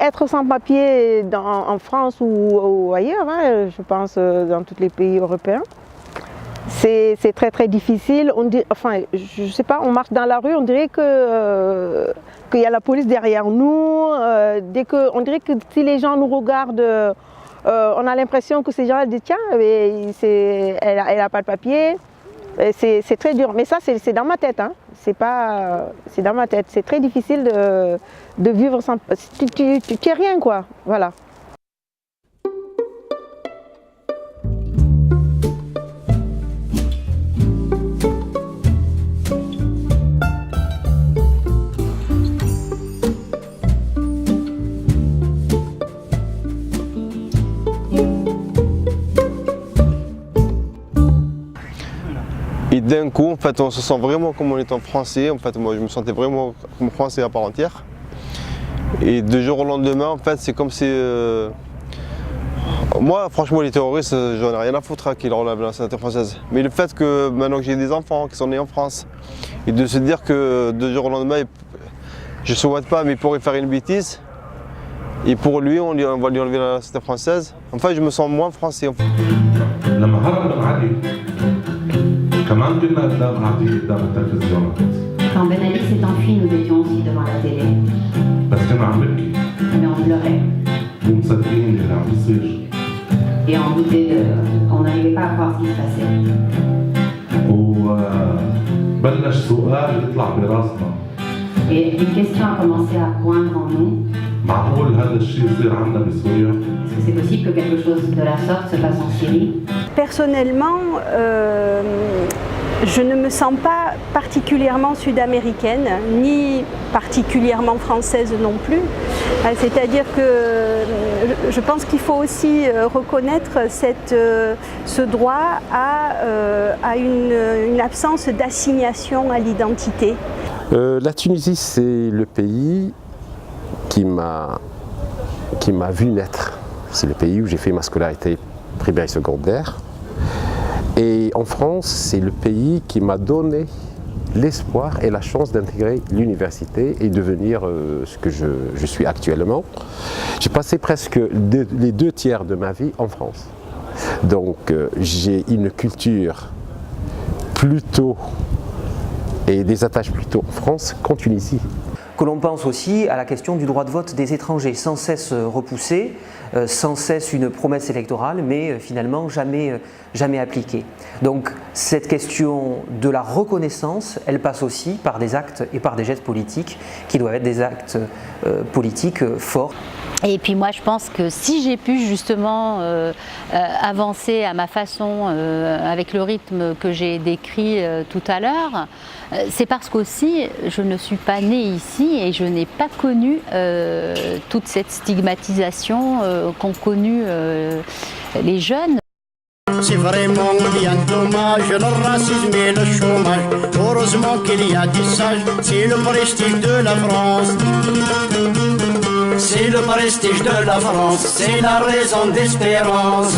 être sans papier en France ou ailleurs, hein, je pense dans tous les pays européens, c'est très très difficile. On dit, enfin, je sais pas, on marche dans la rue, on dirait que qu'il y a la police derrière nous. On dirait que si les gens nous regardent, on a l'impression que ces gens-là disent tiens, elle a pas de papier. C'est très dur, mais ça c'est dans ma tête, hein. C'est dans ma tête. C'est très difficile de vivre sans. Tu es rien quoi, voilà. Et d'un coup, en fait, on se sent vraiment comme on est en français. En fait, moi, je me sentais vraiment comme français à part entière. Et de jour au lendemain, en fait, c'est comme si... Moi, franchement, les terroristes, j'en ai rien à foutre qu'ils relèvent la nationalité française. Mais le fait que maintenant que j'ai des enfants qui sont nés en France, et de se dire que de jour au lendemain, je ne souhaite pas, mais il pourrait faire une bêtise. Et pour lui, on va lui enlever la nationalité française. Enfin, je me sens moins français. Quand Ben Ali s'est enfui, nous étions aussi devant la télé. Mais on pleurait. Et on doutait on n'arrivait pas à croire ce qui se passait. Et une question a commencé à poindre en nous. Est-ce que c'est possible que quelque chose de la sorte se passe en Syrie? Personnellement, je ne me sens pas particulièrement sud-américaine, ni particulièrement française non plus. C'est-à-dire que je pense qu'il faut aussi reconnaître ce droit à une absence d'assignation à l'identité. La Tunisie, c'est le pays qui m'a vu naître. C'est le pays où j'ai fait ma scolarité primaire et secondaire. Et en France, c'est le pays qui m'a donné l'espoir et la chance d'intégrer l'université et devenir ce que je suis actuellement. J'ai passé presque les 2 tiers de ma vie en France. Donc j'ai une culture plutôt et des attaches plutôt en France qu'en Tunisie. Que l'on pense aussi à la question du droit de vote des étrangers, sans cesse repoussé, sans cesse une promesse électorale, mais finalement jamais appliquée. Donc cette question de la reconnaissance, elle passe aussi par des actes et par des gestes politiques qui doivent être des actes politiques forts. Et puis moi je pense que si j'ai pu justement avancer à ma façon avec le rythme que j'ai décrit tout à l'heure, c'est parce qu'aussi je ne suis pas née ici et je n'ai pas connu toute cette stigmatisation qu'ont connue les jeunes. C'est vraiment bien dommage, le racisme et le chômage. Heureusement qu'il y a des sages, c'est le prestige de la France. C'est le prestige de la France, c'est la raison d'espérance.